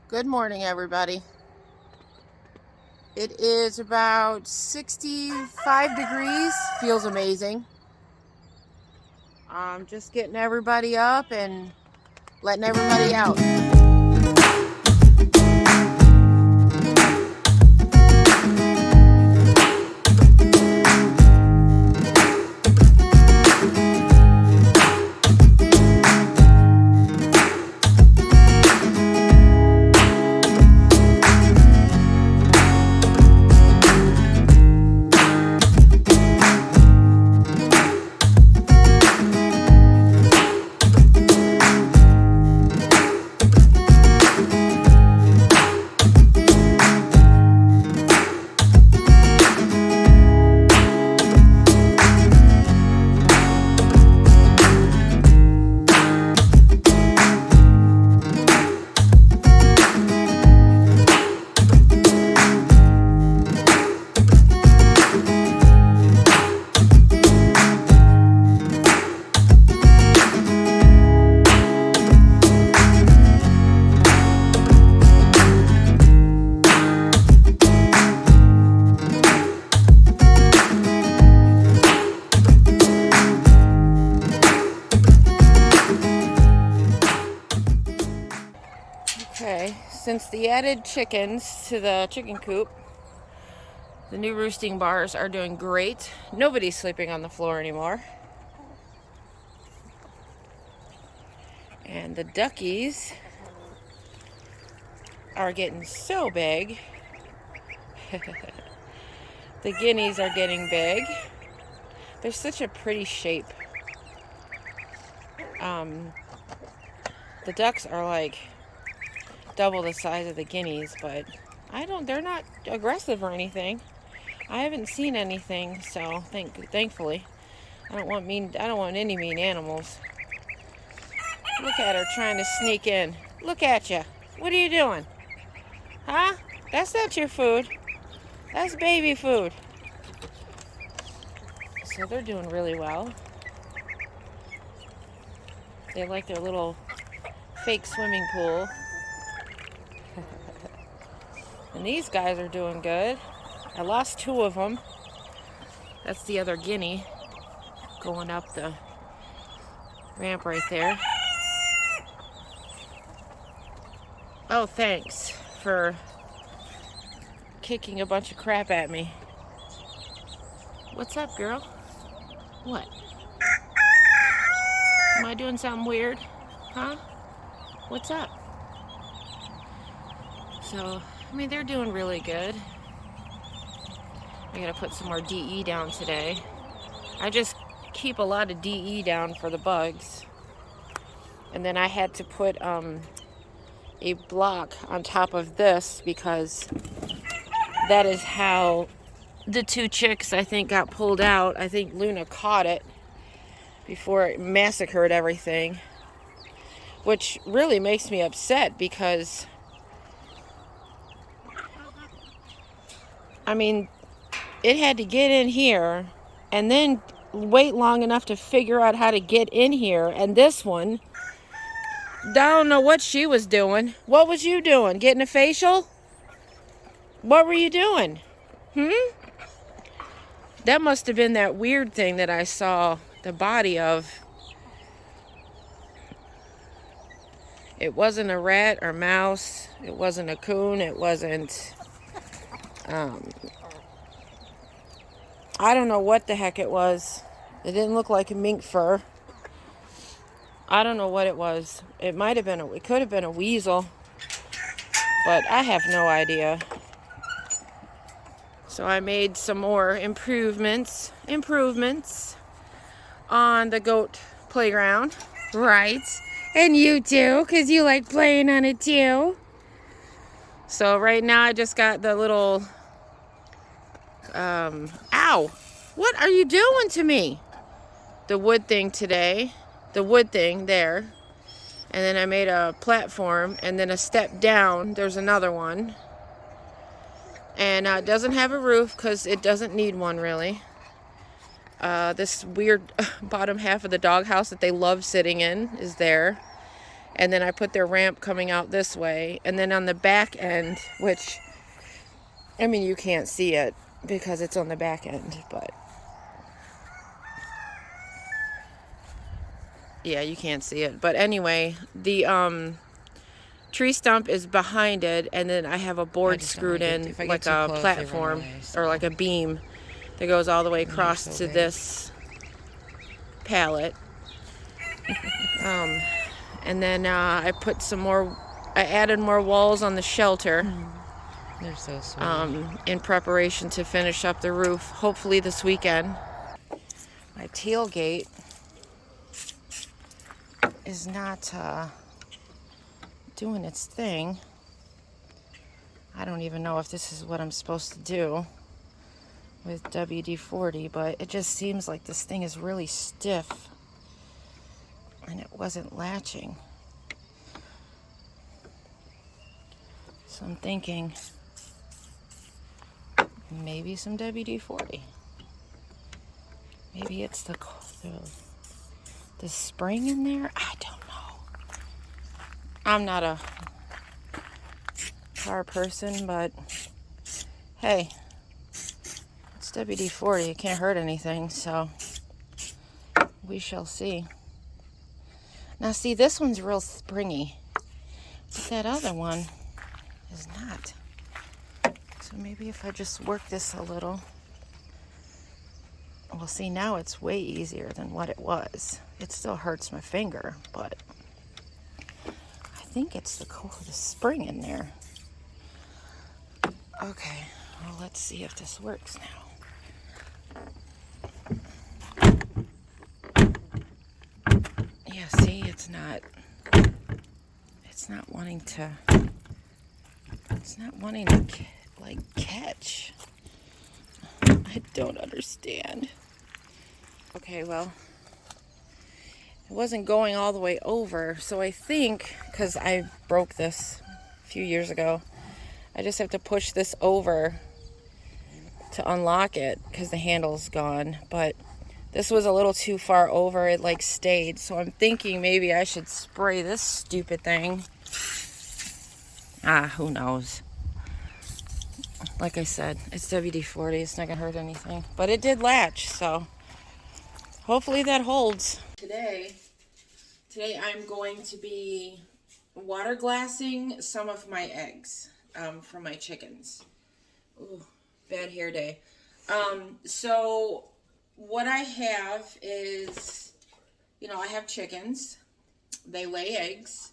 Good morning, everybody. It is about 65 degrees. Feels amazing. I'm just getting everybody up and letting everybody out. Okay, since the added chickens to the chicken coop, the new roosting bars are doing great. Nobody's sleeping on the floor anymore. And the duckies are getting so big. The guineas are getting big. They're such a pretty shape. The ducks are like double the size of the guineas, but they're not aggressive or anything. I haven't seen anything, so thankfully. I don't want any mean animals. Look at her trying to sneak in. Look at you. What are you doing? Huh? That's not your food. That's baby food. So they're doing really well. They like their little fake swimming pool. And these guys are doing good. I lost 2 of them. That's the other guinea going up the ramp right there. Oh, thanks for kicking a bunch of crap at me. What's up, girl? What? Am I doing something weird? Huh? What's up? So, they're doing really good. I gotta put some more DE down today. I just keep a lot of DE down for the bugs. And then I had to put a block on top of this because that is how the 2 chicks, I think, got pulled out. I think Luna caught it before it massacred everything, which really makes me upset because, it had to get in here and then wait long enough to figure out how to get in here. And this one, I don't know what she was doing. What was you doing? Getting a facial? What were you doing? That must have been that weird thing that I saw the body of. It wasn't a rat or mouse. It wasn't a coon. It wasn't... I don't know what the heck it was. It didn't look like a mink fur. I don't know what it was. It could have been a weasel. But I have no idea. So I made some more improvements on the goat playground. Right. And you too, because you like playing on it too. So right now I just got the little... ow! What are you doing to me? The wood thing today. The wood thing there. And then I made a platform, and then a step down, there's another one. And it doesn't have a roof because it doesn't need one really. This weird bottom half of the doghouse that they love sitting in is there. And then I put their ramp coming out this way. And then on the back end, which, I mean, you can't see it because it's on the back end, but yeah, you can't see it. But anyway, the tree stump is behind it, and then I have a board screwed in, like a platform or like a beam that goes all the way across to this pallet. And then I put some more, I added more walls on the shelter. They're so sweet. In preparation to finish up the roof, hopefully this weekend. My tailgate is not doing its thing. I don't even know if this is what I'm supposed to do with WD-40, but it just seems like this thing is really stiff and it wasn't latching. So I'm thinking maybe some WD-40. Maybe it's the spring in there? I don't know. I'm not a car person, but hey, it's WD-40. It can't hurt anything, so we shall see. Now see, this one's real springy, but that other one is not. So maybe if I just work this a little. Well, see, now it's way easier than what it was. It still hurts my finger, but I think it's the spring in there. Okay, well, let's see if this works now. Yeah, see, it's not wanting to, like, catch. I don't understand. Okay, well, it wasn't going all the way over, so I think, because I broke this a few years ago, I just have to push this over to unlock it, because the handle's gone, but this was a little too far over, it like stayed, so I'm thinking maybe I should spray this stupid thing. Who knows? Like I said, it's WD-40, it's not gonna hurt anything, but it did latch, so hopefully that holds. Today I'm going to be water glassing some of my eggs from my chickens. Ooh, bad hair day. So what I have is, I have chickens. They lay eggs.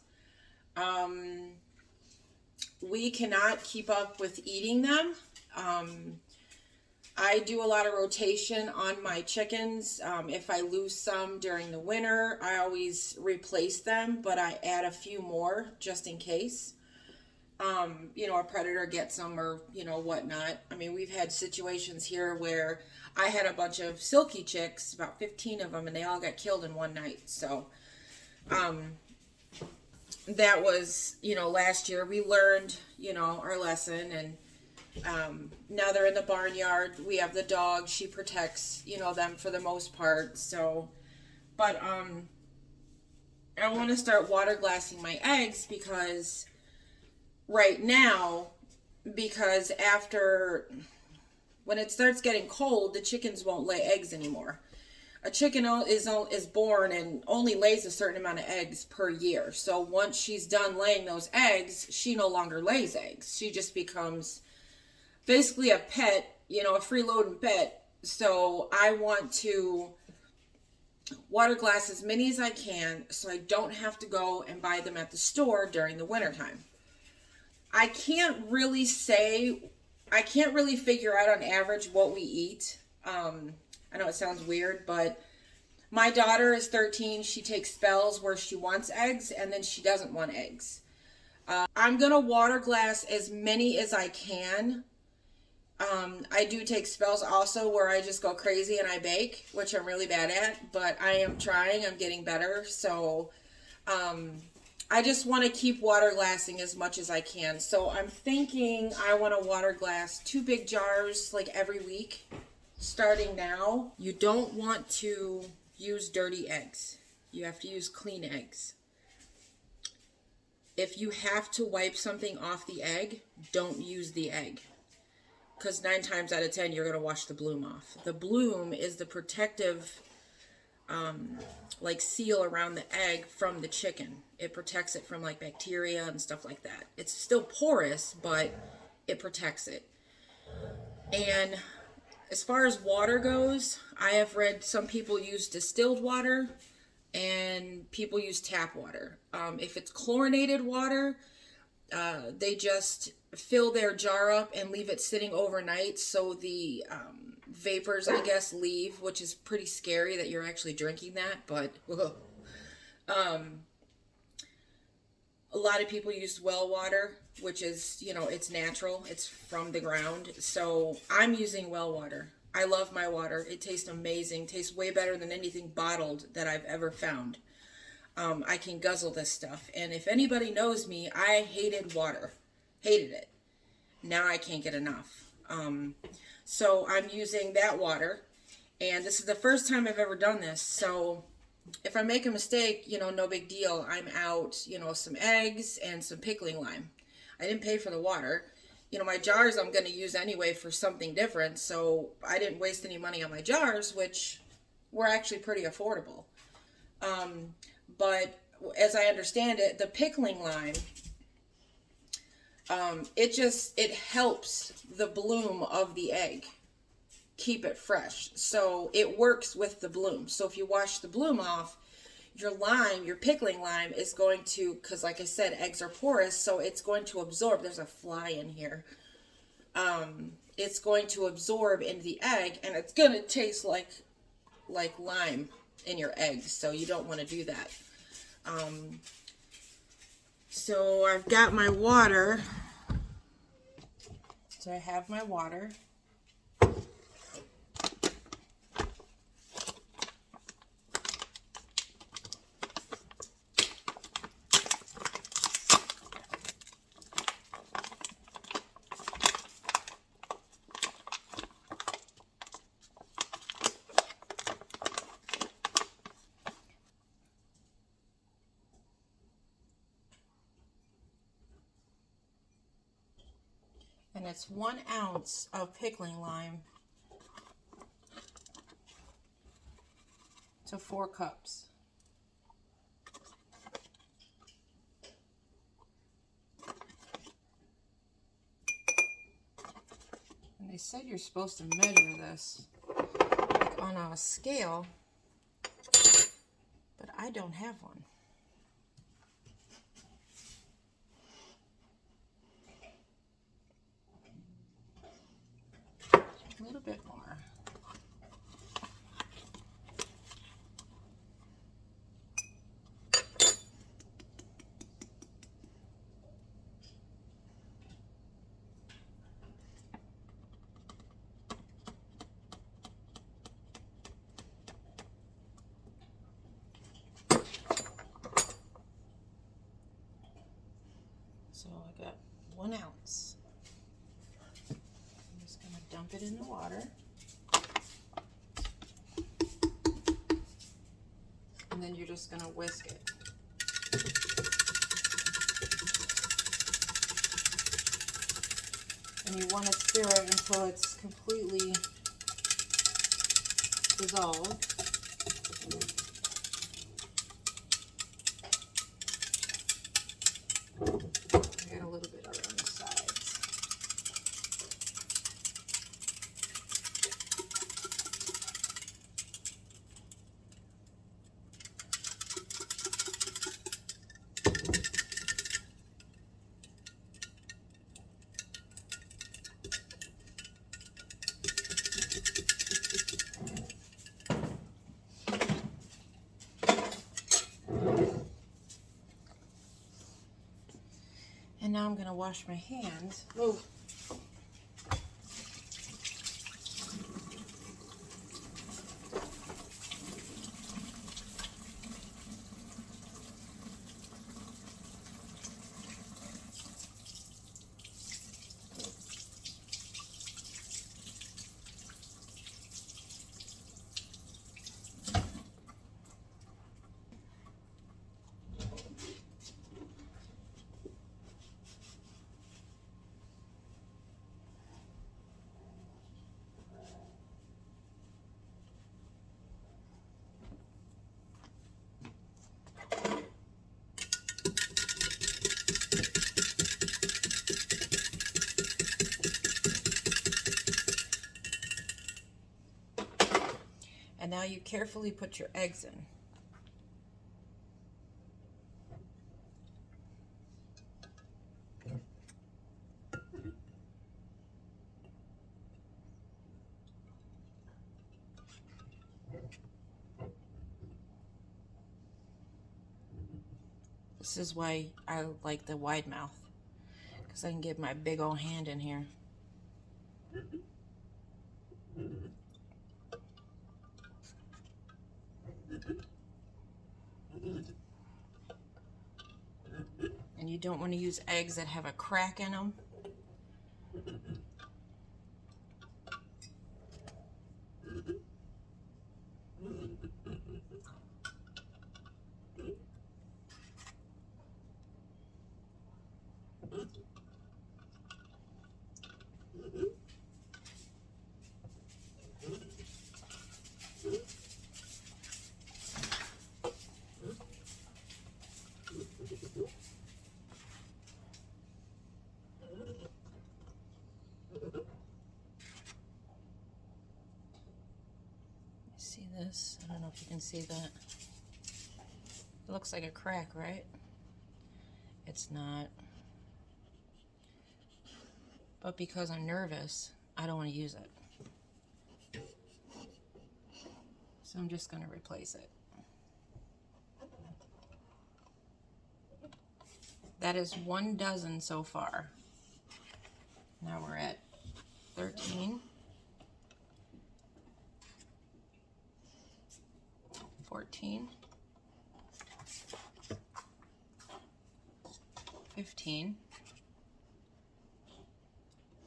We cannot keep up with eating them. I do a lot of rotation on my chickens. If I lose some during the winter, I always replace them, but I add a few more just in case. A predator gets them or, whatnot. I mean, we've had situations here where I had a bunch of silky chicks, about 15 of them, and they all got killed in one night. So, that was, last year we learned, our lesson, and now they're in the barnyard. We have the dog. She protects, them for the most part. So, but I want to start water glassing my eggs because right now, when it starts getting cold, the chickens won't lay eggs anymore. A chicken is born and only lays a certain amount of eggs per year. So once she's done laying those eggs, she no longer lays eggs. She just becomes basically a pet, a freeloading pet. So I want to water glass as many as I can so I don't have to go and buy them at the store during the wintertime. I can't really figure out on average what we eat. I know it sounds weird, but my daughter is 13. She takes spells where she wants eggs and then she doesn't want eggs. I'm going to water glass as many as I can. I do take spells also where I just go crazy and I bake, which I'm really bad at, but I am trying. I'm getting better. So I just want to keep water glassing as much as I can. So I'm thinking I want to water glass 2 big jars like every week. Starting now. You don't want to use dirty eggs. You have to use clean eggs. if you have to wipe something off the egg, don't use the egg. Because 9 times out of 10, you're going to wash the bloom off. The bloom is the protective like seal around the egg from the chicken. It protects it from like bacteria and stuff like that. It's still porous, but it protects it. And as far as water goes, I have read some people use distilled water and people use tap water. If it's chlorinated water, they just fill their jar up and leave it sitting overnight so the vapors, I guess, leave, which is pretty scary that you're actually drinking that, but a lot of people use well water, which is, you know, it's natural, it's from the ground. So I'm using well water. I love my water. It tastes amazing. Tastes way better than anything bottled that I've ever found. I can guzzle this stuff. And if anybody knows me, I hated water. Hated it. Now I can't get enough. So I'm using that water. And this is the first time I've ever done this. So if I make a mistake, you know, no big deal. I'm out, you know, some eggs and some pickling lime. I didn't pay for the water. You know, my jars I'm going to use anyway for something different. So I didn't waste any money on my jars, which were actually pretty affordable. But as I understand it, the pickling lime, it helps the bloom of the egg keep it fresh. So it works with the bloom. So if you wash the bloom off, your lime, your pickling lime is going to, because like I said, eggs are porous, so it's going to absorb. There's a fly in here. It's going to absorb into the egg, and it's going to taste like lime in your eggs. So you don't want to do that. So I've got my water. So I have my water. And it's 1 ounce of pickling lime to 4 cups. And they said you're supposed to measure this like on a scale, but I don't have one. A little bit more. So I got 1 ounce. I'm just going to dump it in the water. And then you're just going to whisk it. And you want to stir it until it's completely dissolved. I got a little bit around the sides. And now I'm going to wash my hands. Oh. now you carefully put your eggs in. This is why I like the wide mouth, because I can get my big old hand in here. And you don't want to use eggs that have a crack in them. See this? I don't know if you can see that. It looks like a crack, right? It's not. But because I'm nervous, I don't want to use it. So I'm just going to replace it. That is 1 dozen so far. Now we're at 13. 14. 15.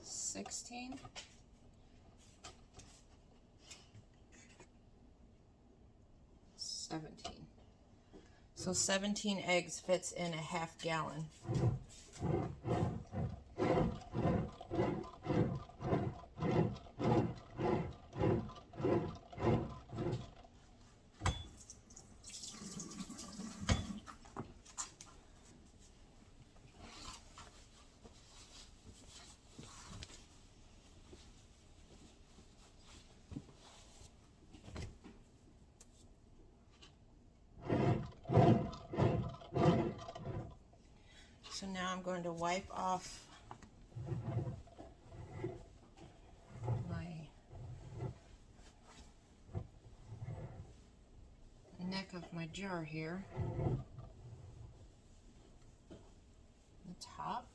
16. 17. So 17 eggs fits in a half gallon. So now I'm going to wipe off my neck of my jar here, the top.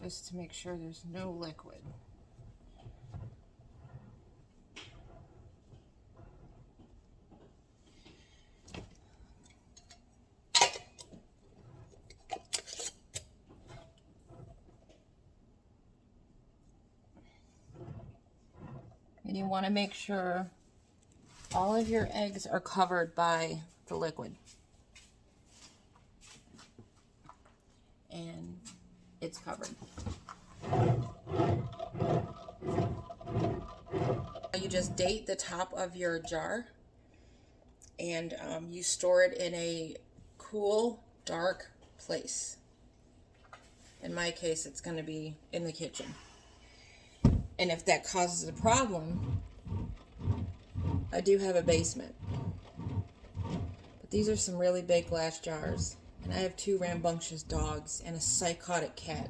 Just to make sure there's no liquid. And you want to make sure all of your eggs are covered by the liquid. And it's covered. You just date the top of your jar, and you store it in a cool, dark place. In my case, it's going to be in the kitchen. And if that causes a problem, I do have a basement. But these are some really big glass jars. And I have 2 rambunctious dogs and a psychotic cat.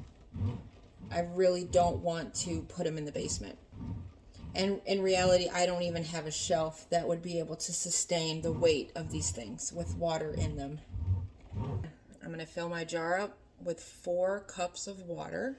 I really don't want to put them in the basement. And in reality, I don't even have a shelf that would be able to sustain the weight of these things with water in them. I'm going to fill my jar up with 4 cups of water.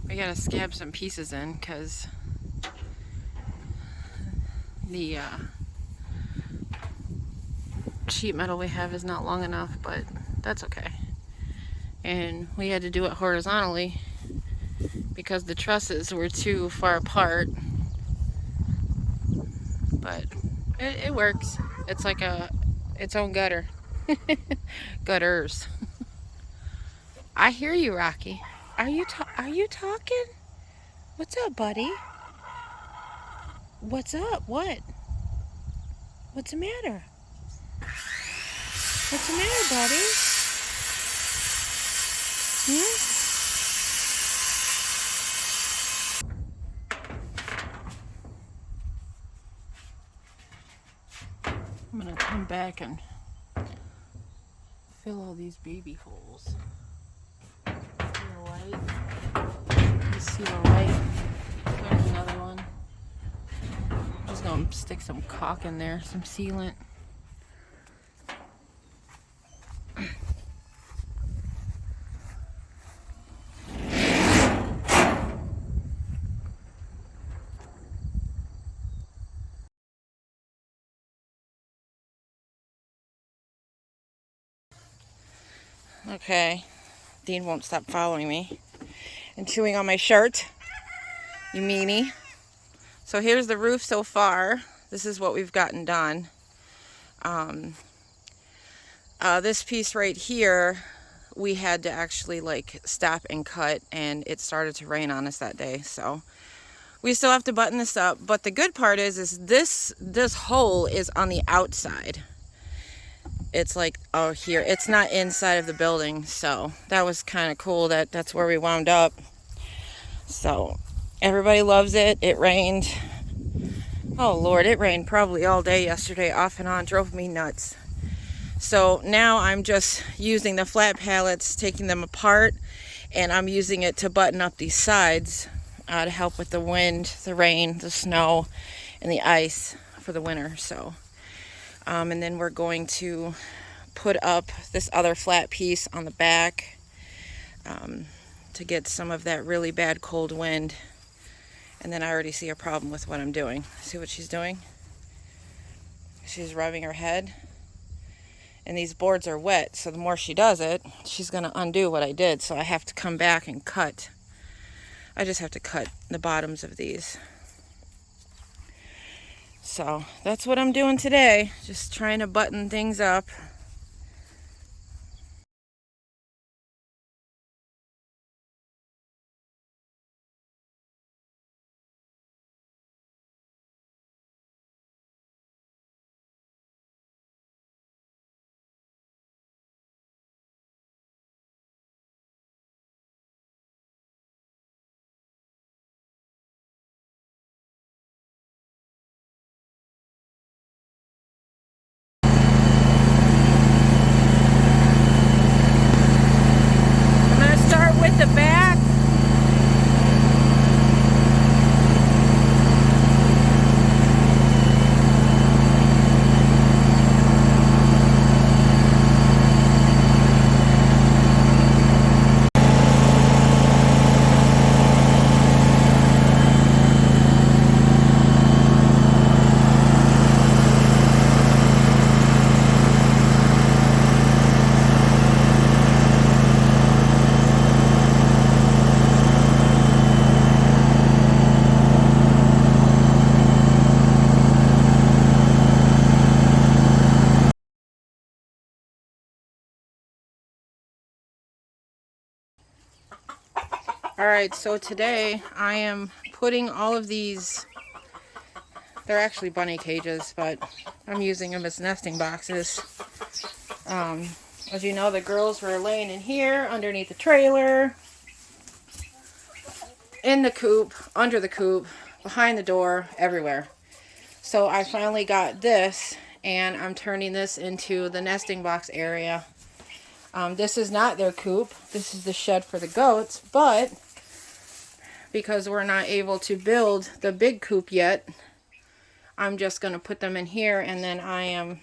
We gotta scab some pieces in because the sheet metal we have is not long enough, but that's okay. And we had to do it horizontally because the trusses were too far apart. But it works. It's like its own gutter. Gutters. I hear you, Rocky. Are you talking? What's up, buddy? What's up? What? What's the matter? What's the matter, buddy? Hmm? I'm gonna come back and fill all these baby holes. See the light? You see the light? There's another one. I'm just gonna stick some caulk in there, some sealant. Okay, Dean won't stop following me and chewing on my shirt. You meanie. So here's the roof so far. This is what we've gotten done. This piece right here, we had to actually like stop and cut, and it started to rain on us that day. So we still have to button this up. But the good part is this hole is on the outside. It's like, oh, here. It's not inside of the building. So that was kind of cool that that's where we wound up. So everybody loves it. It rained. Oh, Lord, it rained probably all day yesterday, off and on. Drove me nuts. So now I'm just using the flat pallets, taking them apart, and I'm using it to button up these sides to help with the wind, the rain, the snow, and the ice for the winter. So. And then we're going to put up this other flat piece on the back to get some of that really bad cold wind. And then I already see a problem with what I'm doing. See what she's doing? She's rubbing her head. And these boards are wet, so the more she does it, she's going to undo what I did. So I have to come back and cut. I just have to cut the bottoms of these. So that's what I'm doing today, just trying to button things up. I'm going to start with the back. Alright, so today I am putting all of these, they're actually bunny cages, but I'm using them as nesting boxes. As you know, the girls were laying in here, underneath the trailer, in the coop, under the coop, behind the door, everywhere. So I finally got this, and I'm turning this into the nesting box area. This is not their coop. This is the shed for the goats, but because we're not able to build the big coop yet, I'm just going to put them in here, and then I am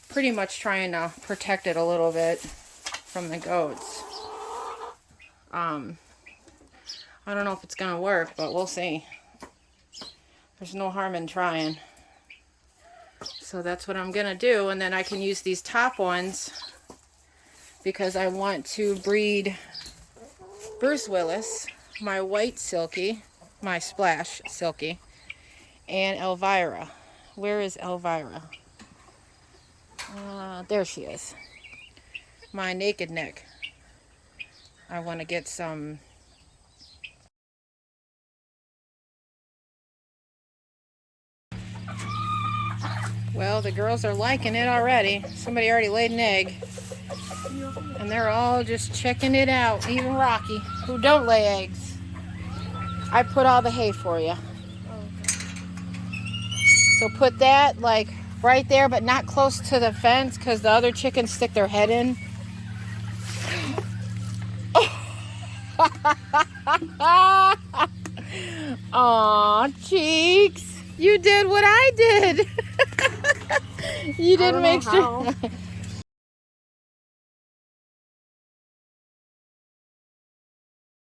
pretty much trying to protect it a little bit from the goats. I don't know if it's going to work, but we'll see. There's no harm in trying. So that's what I'm going to do. And then I can use these top ones because I want to breed Bruce Willis, my white silky, my splash silky, and Elvira. Where is Elvira? There she is. My naked neck. I want to get some. Well, the girls are liking it already. Somebody already laid an egg. And they're all just checking it out. Even Rocky, who don't lay eggs. I put all the hay for you. So put that like right there, but not close to the fence because the other chickens stick their head in. Aw, Cheeks. You did what I did. You didn't make sure.